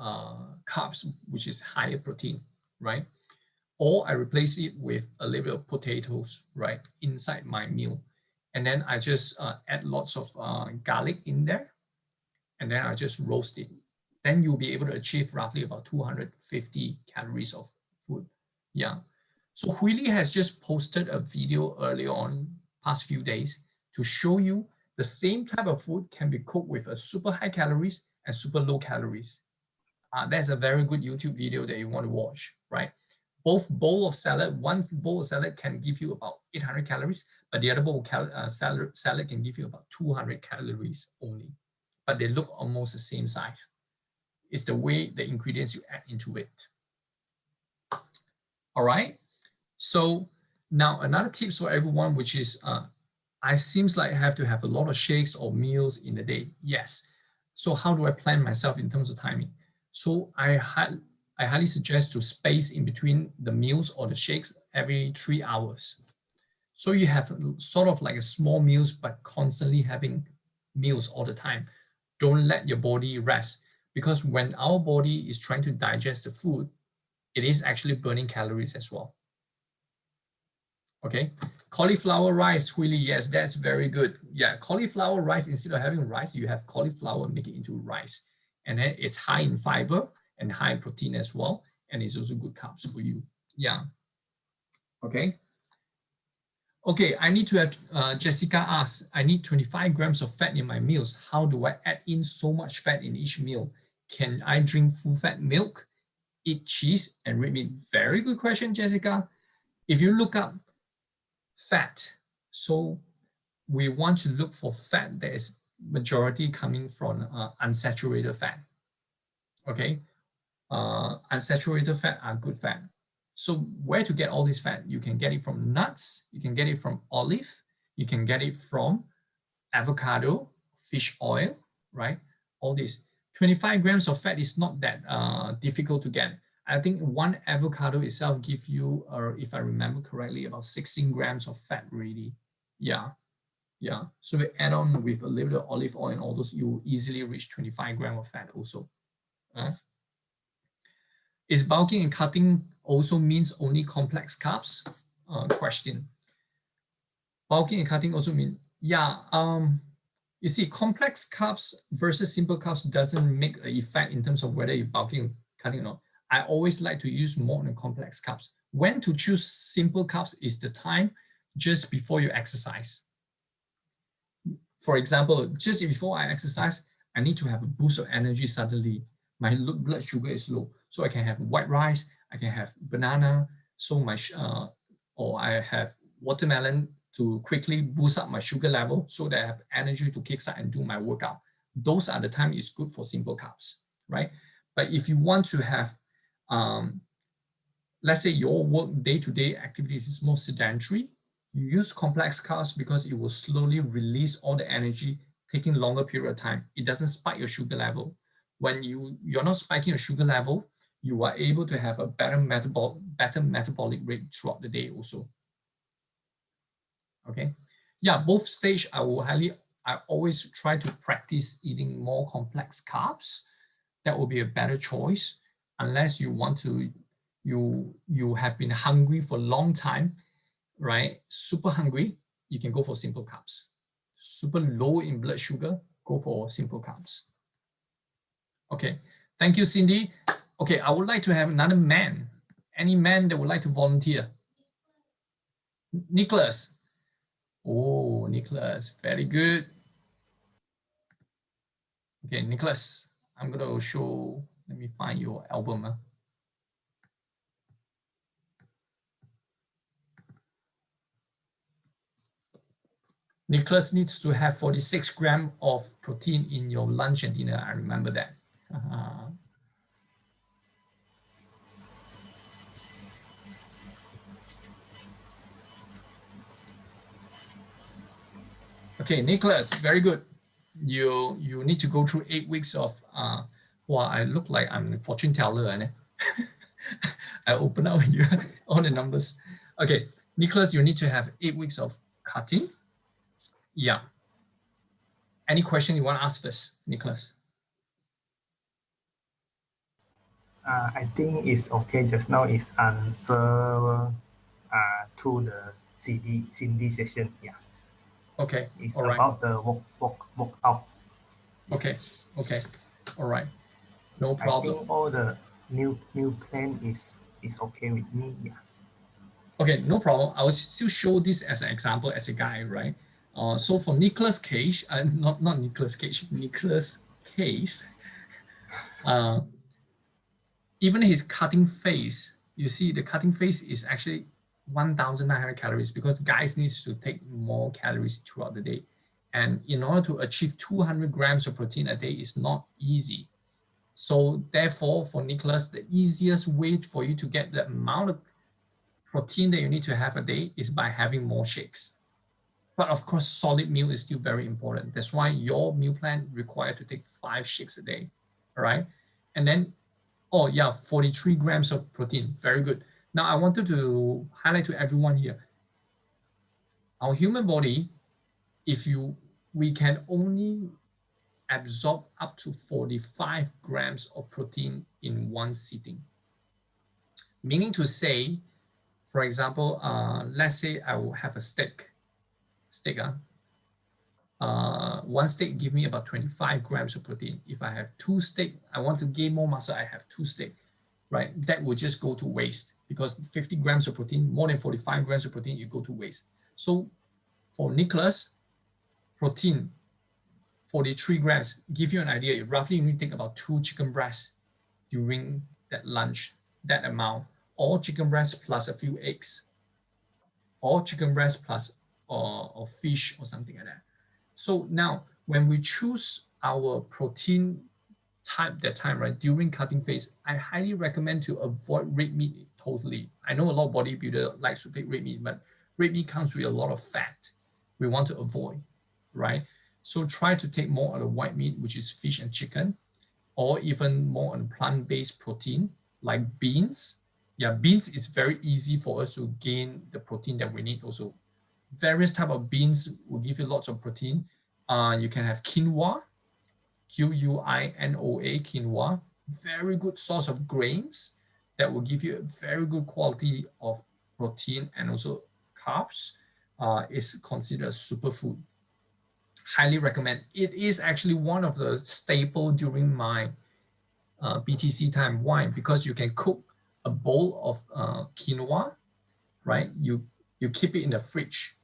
carbs, which is higher protein, right? Or I replace it with a little bit of potatoes, right, inside my meal. And then I just add lots of garlic in there, and then I just roast it. Then you'll be able to achieve roughly about 250 calories of food. Yeah. So Huili has just posted a video earlier on, past few days, to show you the same type of food can be cooked with a super high calories and super low calories. That's a very good YouTube video that you want to watch, right? Both bowl of salad, one bowl of salad can give you about 800 calories, but the other bowl of salad can give you about 200 calories only. But they look almost the same size. It's the way the ingredients you add into it. All right. So now another tips for everyone, which is I seems like I have to have a lot of shakes or meals in a day. Yes. So how do I plan myself in terms of timing? So I highly suggest to space in between the meals or the shakes every 3 hours. So you have sort of like a small meals, but constantly having meals all the time. Don't let your body rest, because when our body is trying to digest the food, it is actually burning calories as well. Okay, cauliflower rice, really, yes, that's very good. Yeah, cauliflower rice, instead of having rice, you have cauliflower, make it into rice. And then it's high in fiber and high in protein as well. And it's also good carbs for you. Yeah. Okay. Okay, I need to have, Jessica asks, I need 25 grams of fat in my meals. How do I add in so much fat in each meal? Can I drink full fat milk, eat cheese, and red meat? Very good question, Jessica. If you look up fat, so we want to look for fat that is majority coming from unsaturated fat. Okay, unsaturated fat are good fat. So where to get all this fat? You can get it from nuts, you can get it from olive, you can get it from avocado, fish oil, right? All this. 25 grams of fat is not that difficult to get. I think one avocado itself gives you, or if I remember correctly, about 16 grams of fat really. Yeah. Yeah, so we add on with a little bit of olive oil and all those, you easily reach 25 grams of fat also. Is bulking and cutting also means only complex carbs? Question. Bulking and cutting also mean, yeah, you see, complex carbs versus simple carbs doesn't make an effect in terms of whether you're bulking, cutting or not. I always like to use more than complex carbs. When to choose simple carbs is the time just before you exercise. For example, just before I exercise, I need to have a boost of energy suddenly. My blood sugar is low. So I can have white rice, I can have banana, so or I have watermelon to quickly boost up my sugar level so that I have energy to kickstart and do my workout. Those are the time it's good for simple carbs, right? But if you want to have, let's say your work day-to-day activities is more sedentary, you use complex carbs because it will slowly release all the energy, taking longer period of time. It doesn't spike your sugar level. When you're not spiking your sugar level, you are able to have a better metabolic rate throughout the day also. Okay. Yeah, both stage I always try to practice eating more complex carbs. That will be a better choice, unless you want to, you have been hungry for a long time, right? Super hungry, you can go for simple carbs. Super low in blood sugar, go for simple carbs. Okay, thank you, Cindy. Okay, I would like to have another man. Any man that would like to volunteer? Nicholas. Oh, Nicholas, very good. Okay, Nicholas, I'm gonna show, let me find your album. Nicholas needs to have 46 grams of protein in your lunch and dinner. I remember that. Okay, Nicholas, very good. You need to go through 8 weeks of well, I look like I'm a fortune teller. And I open up here all the numbers. Okay, Nicholas, you need to have 8 weeks of cutting. Yeah. Any question you want to ask first, Nicholas? I think it's okay. Just now is answer through the CD session. Yeah. Okay. It's All right. about the walk out. Okay. Okay. All right. No problem. I think all the new plan is okay with me. Yeah. Okay, no problem. I will still show this as an example, as a guide, right? So for Nicholas Cage, not Nicholas Cage, Nicholas case, even his cutting phase, you see the cutting phase is actually 1,900 calories because guys needs to take more calories throughout the day. And in order to achieve 200 grams of protein a day is not easy. So therefore, for Nicholas, the easiest way for you to get the amount of protein that you need to have a day is by having more shakes. But of course, solid meal is still very important. That's why your meal plan required to take 5 shakes a day, all right? And then, oh yeah, 43 grams of protein, very good. Now I wanted to highlight to everyone here, our human body, we can only absorb up to 45 grams of protein in one sitting. Meaning to say, for example, let's say I will have a steak, one steak give me about 25 grams of protein. If I have 2 steak, I want to gain more muscle, I have 2 steak, right? That will just go to waste because 50 grams of protein, more than 45 grams of protein, you go to waste. So for Nicholas, protein, 43 grams, give you an idea, roughly you need to take about 2 chicken breasts during that lunch, that amount, or chicken breast plus a few eggs, or chicken breast plus or fish or something like that. So now when we choose our protein type that time, right, during cutting phase, I highly recommend to avoid red meat totally. I know a lot of bodybuilder likes to take red meat, but red meat comes with a lot of fat. We want to avoid, right? So try to take more of the white meat, which is fish and chicken, or even more on plant-based protein like beans. Yeah, beans is very easy for us to gain the protein that we need also. Various type of beans will give you lots of protein. You can have quinoa, Quinoa, quinoa, very good source of grains that will give you a very good quality of protein and also carbs. Is considered a superfood. Highly recommend. It is actually one of the staple during my BTC time. Why? Because you can cook a bowl of quinoa, right? You keep it in the fridge,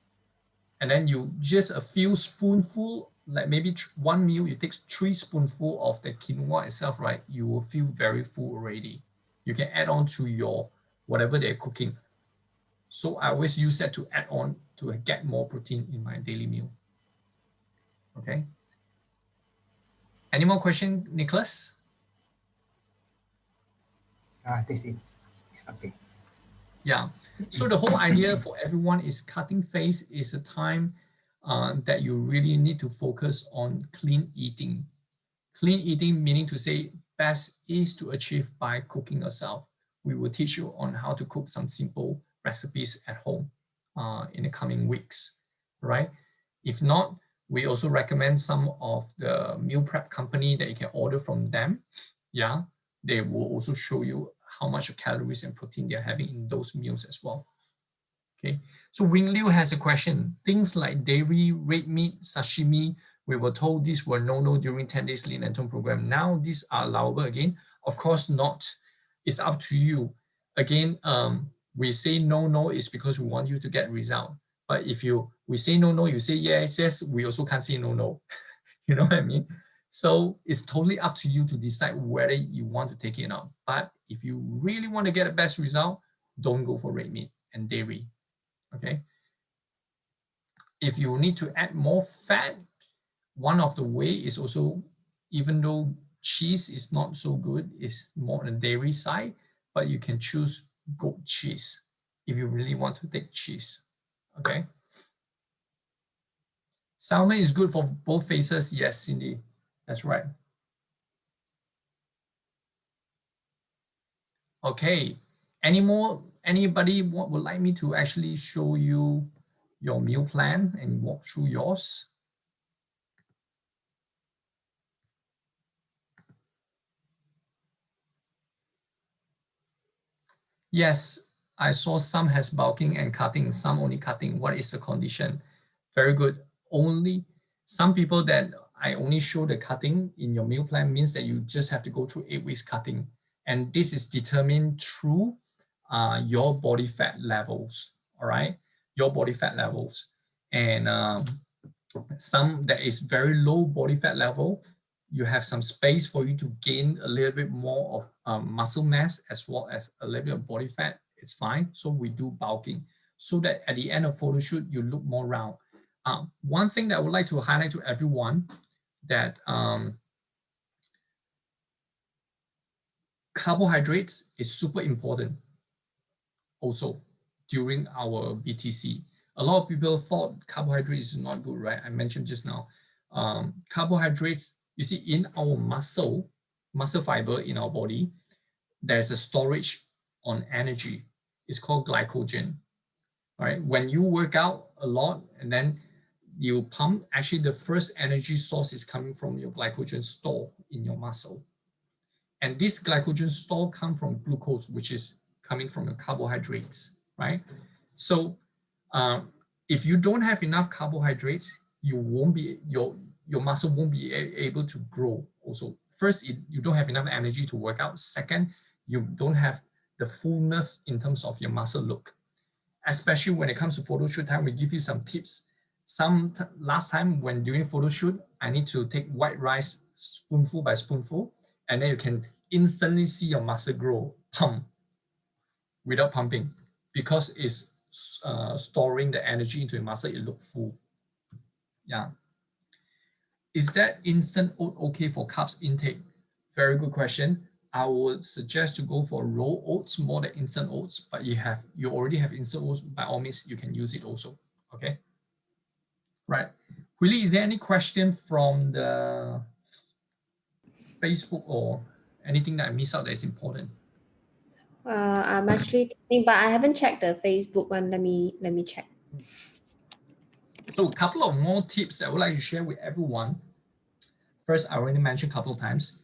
and then you just a few spoonful, like maybe one meal, you take 3 spoonful of the quinoa itself, right? You will feel very full already. You can add on to your whatever they're cooking. So I always use that to add on to get more protein in my daily meal. Okay. Any more question, Nicholas? That's it. Okay. Yeah. So the whole idea for everyone is cutting phase is a time that you really need to focus on clean eating. Clean eating meaning to say best is to achieve by cooking yourself. We will teach you on how to cook some simple recipes at home in the coming weeks, right? If not, we also recommend some of the meal prep company that you can order from them. Yeah, they will also show you how much calories and protein they're having in those meals as well. Okay, so Wing Liu has a question. Things like dairy, red meat, sashimi, we were told these were no during 10 days lean and tone program. Now these are allowable again? Of course not. It's up to you. Again, we say no is because we want you to get result. But if we say no, you say yes, we also can't say no. You know what I mean? So it's totally up to you to decide whether you want to take it or not. But if you really want to get the best result, don't go for red meat and dairy. Okay. If you need to add more fat, one of the way is also, even though cheese is not so good, it's more on the dairy side, but you can choose goat cheese if you really want to take cheese. Okay. Salmon is good for both faces. Yes, Cindy, that's right. Okay. Anybody would like me to actually show you your meal plan and walk through yours? Yes, I saw some has bulking and cutting, some only cutting. What is the condition? Very good. Only some people that I only show the cutting in your meal plan means that you just have to go through 8 weeks cutting. And this is determined through your body fat levels, all right? Your body fat levels. And some that is very low body fat level, you have some space for you to gain a little bit more of muscle mass as well as a little bit of body fat, it's fine. So we do bulking so that at the end of photo shoot, you look more round. One thing that I would like to highlight to everyone that carbohydrates is super important also during our BTC. A lot of people thought carbohydrates is not good, right? I mentioned just now. Carbohydrates, you see, in our muscle fiber in our body, there's a storage on energy. It's called glycogen. All right. When you work out a lot and then you pump, actually the first energy source is coming from your glycogen store in your muscle. And this glycogen store comes from glucose, which is coming from the carbohydrates, right? So if you don't have enough carbohydrates, you won't be your muscle won't be able to grow. Also, first, you don't have enough energy to work out. Second, you don't have the fullness in terms of your muscle look. Especially when it comes to photo shoot time, we give you some tips. Last time when doing photo shoot, I need to take white rice spoonful by spoonful, and then you can instantly see your muscle grow, pump, without pumping, because it's storing the energy into your muscle, it look full. Yeah. Is that instant oat okay for carbs intake? Very good question. I would suggest to go for raw oats more than instant oats, but you already have instant oats, by all means, you can use it also. Okay. Right. Willie, is there any question from the Facebook or anything that I missed out that is important? I'm actually thinking, but I haven't checked the Facebook one. Let me check. So a couple of more tips that I would like to share with everyone. First, I already mentioned a couple of times,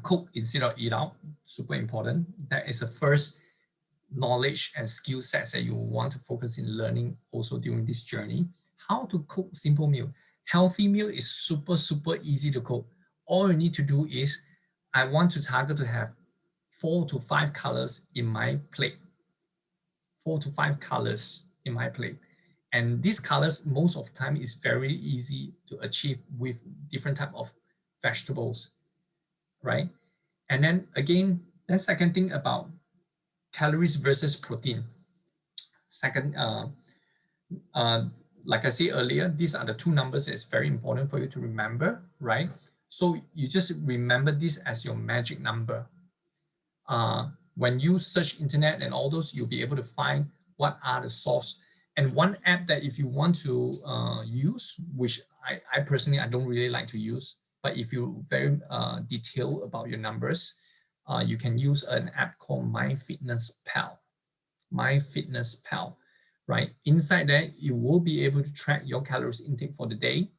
cook instead of eat out, super important. That is the first knowledge and skill sets that you want to focus in learning also during this journey. How to cook simple meal. Healthy meal is super, super easy to cook. All you need to do is, I want to target to have 4 to 5 colors in my plate. 4 to 5 colors in my plate. And these colors, most of the time, is very easy to achieve with different type of vegetables, right? And then again, the second thing about calories versus protein. Second, like I said earlier, these are the two numbers that's very important for you to remember, right? So you just remember this as your magic number. When you search internet and all those, you'll be able to find what are the source. And one app that if you want to use, which I personally, I don't really like to use, but if you're very detailed about your numbers, you can use an app called MyFitnessPal. MyFitnessPal, right? Inside there, you will be able to track your calories intake for the day,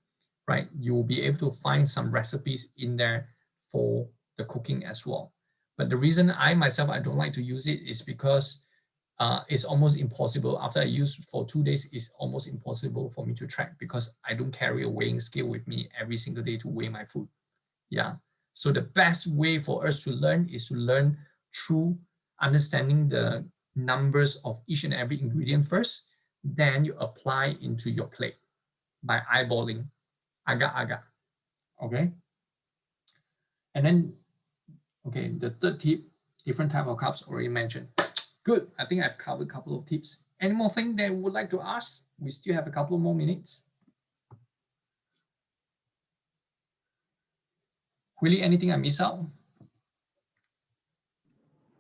right? You will be able to find some recipes in there for the cooking as well. But the reason I myself, I don't like to use it is because it's almost impossible. After I use for 2 days, it's almost impossible for me to track because I don't carry a weighing scale with me every single day to weigh my food. Yeah. So the best way for us to learn is to learn through understanding the numbers of each and every ingredient first, then you apply into your plate by eyeballing, agak-agak, okay? And then, okay, the third tip, different type of carbs already mentioned. Good, I think I've covered a couple of tips. Any more thing that you would like to ask? We still have a couple more minutes. Really, anything I miss out?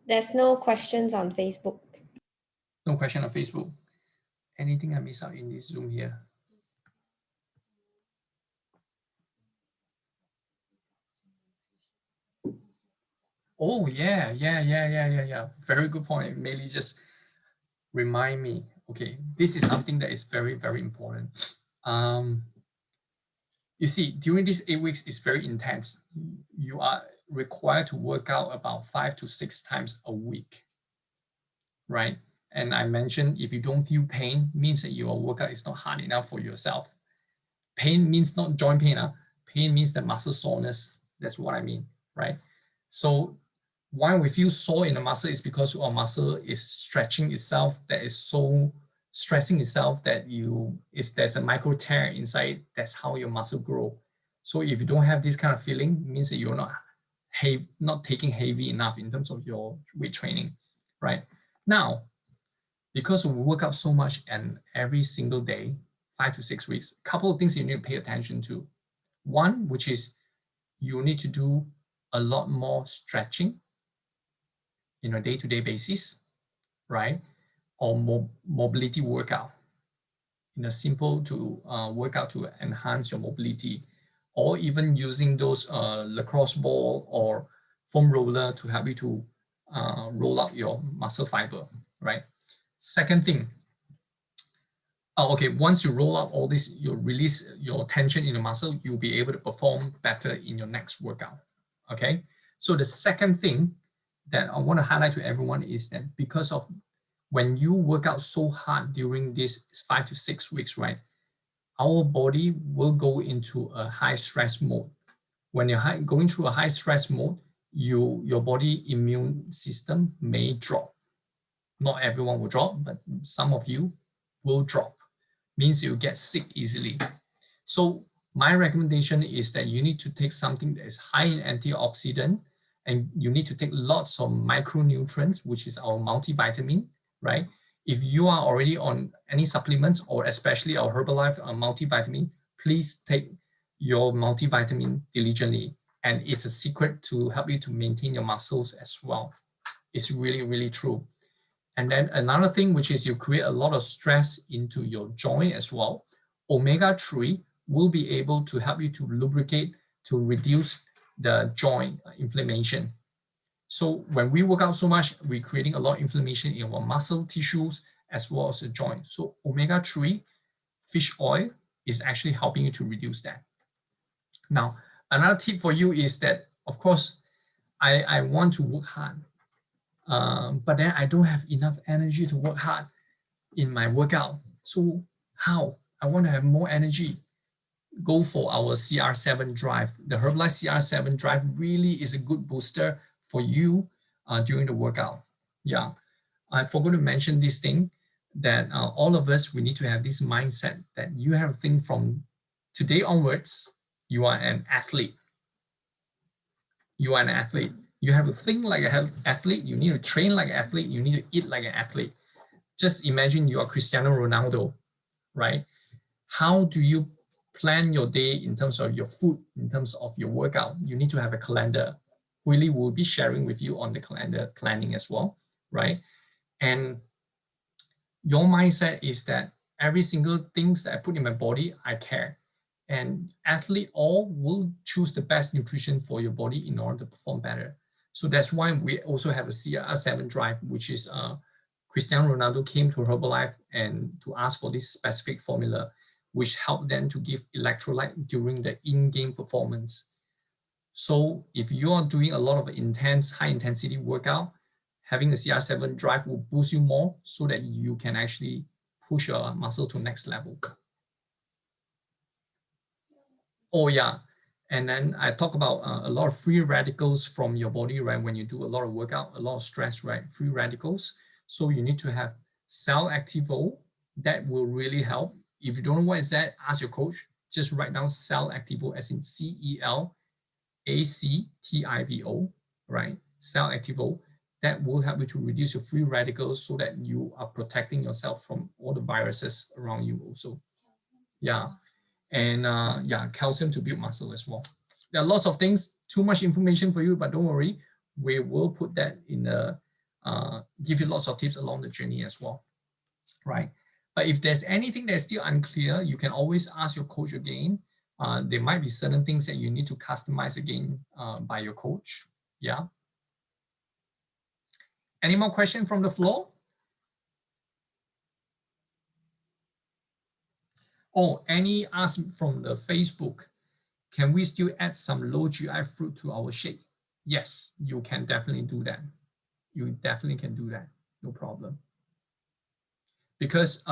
There's no questions on Facebook. No question on Facebook. Anything I miss out in this Zoom here? Oh yeah. Very good point. Maybe just remind me. Okay, this is something that is very, very important. You see, during these 8 weeks, it's very intense. You are required to work out about 5 to 6 times a week, right? And I mentioned if you don't feel pain, means that your workout is not hard enough for yourself. Pain means not joint pain. Pain means the muscle soreness. That's what I mean, right? So why we feel sore in the muscle is because our muscle is stretching itself, that is so stressing itself that there's a micro tear inside. That's how your muscle grow. So if you don't have this kind of feeling, it means that you're not taking heavy enough in terms of your weight training, right? Now, because we work out so much and every single day, 5 to 6 weeks, a couple of things you need to pay attention to. One, which is you need to do a lot more stretching in a day-to-day basis, right? Or mobility workout in a simple to workout to enhance your mobility, or even using those lacrosse ball or foam roller to help you to roll out your muscle fiber, right? Second thing, once you roll out all this, you release your tension in the muscle, you'll be able to perform better in your next workout, okay? So the second thing that I want to highlight to everyone is that because of when you work out so hard during these 5 to 6 weeks, right, our body will go into a high stress mode. When you're going through a high stress mode, your body immune system may drop. Not everyone will drop, but some of you will drop. Means you get sick easily. So my recommendation is that you need to take something that is high in antioxidant, and you need to take lots of micronutrients, which is our multivitamin, right? If you are already on any supplements, or especially our Herbalife multivitamin, please take your multivitamin diligently. And it's a secret to help you to maintain your muscles as well. It's really, really true. And then another thing, which is you create a lot of stress into your joint as well. Omega-3 will be able to help you to lubricate, to reduce the joint inflammation. So when we work out so much, we're creating a lot of inflammation in our muscle tissues as well as the joint. So omega-3 fish oil is actually helping you to reduce that. Now, another tip for you is that, of course, I want to work hard. But then I don't have enough energy to work hard in my workout. So how? I want to have more energy. Go for our CR7 drive. The Herbalife CR7 drive really is a good booster for you during the workout. Yeah, I forgot to mention this thing that all of us, we need to have this mindset that you have to think from today onwards, you are an athlete. You are an athlete. You have to think like an athlete. You need to train like an athlete. You need to eat like an athlete. Just imagine you are Cristiano Ronaldo, right? How do you plan your day in terms of your food, in terms of your workout? You need to have a calendar. Willie will be sharing with you on the calendar planning as well, right? And your mindset is that every single thing that I put in my body, I care. And athlete all will choose the best nutrition for your body in order to perform better. So that's why we also have a CR7 drive, which is Cristiano Ronaldo came to Herbalife and to ask for this specific formula, which helped them to give electrolyte during the in-game performance. So if you are doing a lot of intense, high intensity workout, having a CR7 drive will boost you more so that you can actually push your muscle to next level. Oh yeah, and then I talk about a lot of free radicals from your body, right? When you do a lot of workout, a lot of stress, right? Free radicals. So you need to have cell activo. That will really help. If you don't know what is that, ask your coach. Just write down cell activo as in CELACTIVO, right? Cell activo. that will help you to reduce your free radicals so that you are protecting yourself from all the viruses around you also. Yeah. And yeah, calcium to build muscle as well. There are lots of things, too much information for you, but don't worry. We will put that in the, give you lots of tips along the journey as well, right? But if there's anything that's still unclear, you can always ask your coach again. There might be certain things that you need to customize again by your coach. Yeah. Any more questions from the floor? Oh, any ask from the Facebook, can we still add some low GI fruit to our shake? Yes, you can definitely do that. You definitely can do that, no problem. Because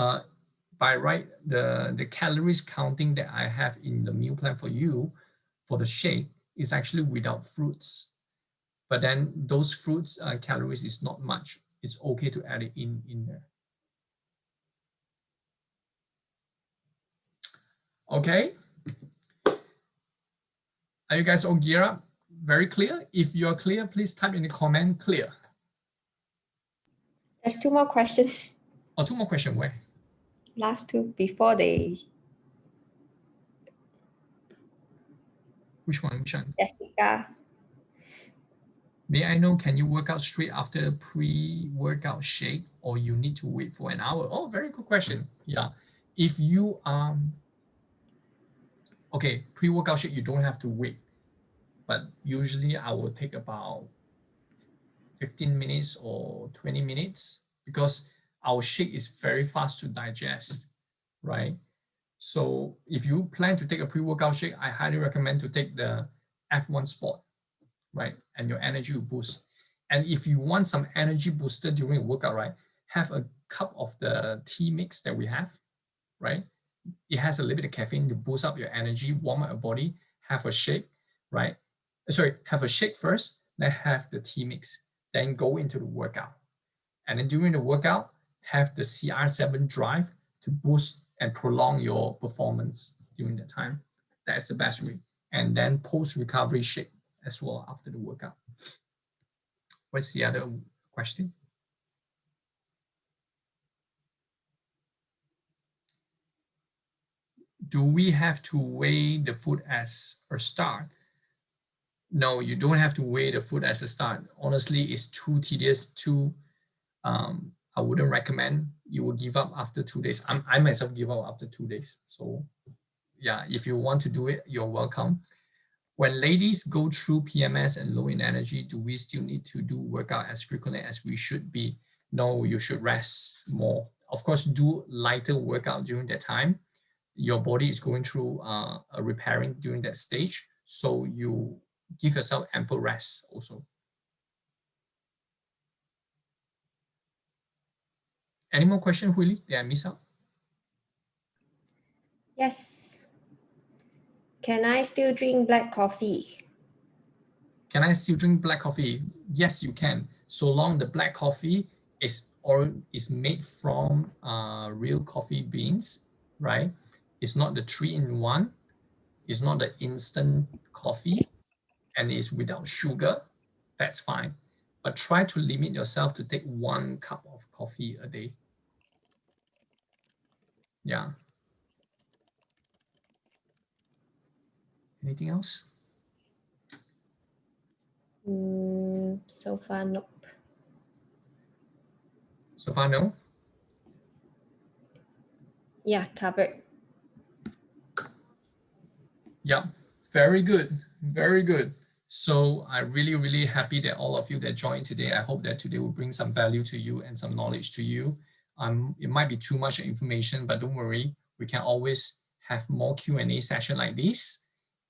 by right, the calories counting that I have in the meal plan for you, for the shake, is actually without fruits. But then those fruits calories is not much. It's okay to add it in there. Okay. Are you guys all geared up? Very clear? If you're clear, please type in the comment clear. There's 2 more questions. Oh, 2 more questions. Where? Last 2 before they. Which one? Which one? Jessica. May I know, can you work out straight after pre-workout shake or you need to wait for an hour? Oh, very good question. Yeah. If you, okay, pre-workout shake, you don't have to wait. But usually I will take about 15 minutes or 20 minutes because our shake is very fast to digest, right? So if you plan to take a pre-workout shake, I highly recommend to take the F1 Sport, right? And your energy will boost. And if you want some energy booster during a workout, right, have a cup of the tea mix that we have, right? It has a little bit of caffeine to boost up your energy, warm up your body, have a shake, right? Sorry, have a shake first, then have the tea mix, then go into the workout. And then during the workout, have the CR7 drive to boost and prolong your performance during the time. That's the best way. And then post-recovery shake as well after the workout. What's the other question? Do we have to weigh the food as a start? No, you don't have to weigh the food as a start. Honestly, it's too tedious, I wouldn't recommend. You will give up after 2 days. I myself give up after 2 days. So yeah, if you want to do it, you're welcome. When ladies go through PMS and low in energy, do we still need to do workout as frequently as we should be? No, you should rest more. Of course, do lighter workout during that time. Your body is going through a repairing during that stage. So you give yourself ample rest also. Any more questions, Hui? Did I miss out? Yes. Can I still drink black coffee? Can I still drink black coffee? Yes, you can. So long the black coffee is made from real coffee beans, right? It's not the 3-in-1. It's not the instant coffee, and it's without sugar. That's fine. But try to limit yourself to take 1 cup of coffee a day. Yeah. Anything else? So far, nope. So far, no? Yeah, covered. Yeah, very good. Very good. So I'm really, really happy that all of you that joined today, I hope that today will bring some value to you and some knowledge to you. It might be too much information, but don't worry. We can always have more Q&A session like this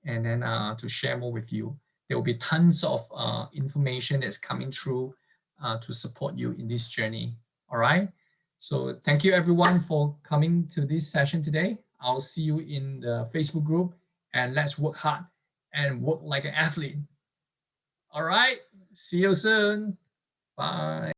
and then to share more with you. There will be tons of information that's coming through to support you in this journey. All right. So thank you everyone for coming to this session today. I'll see you in the Facebook group and let's work hard and work like an athlete. All right. See you soon. Bye.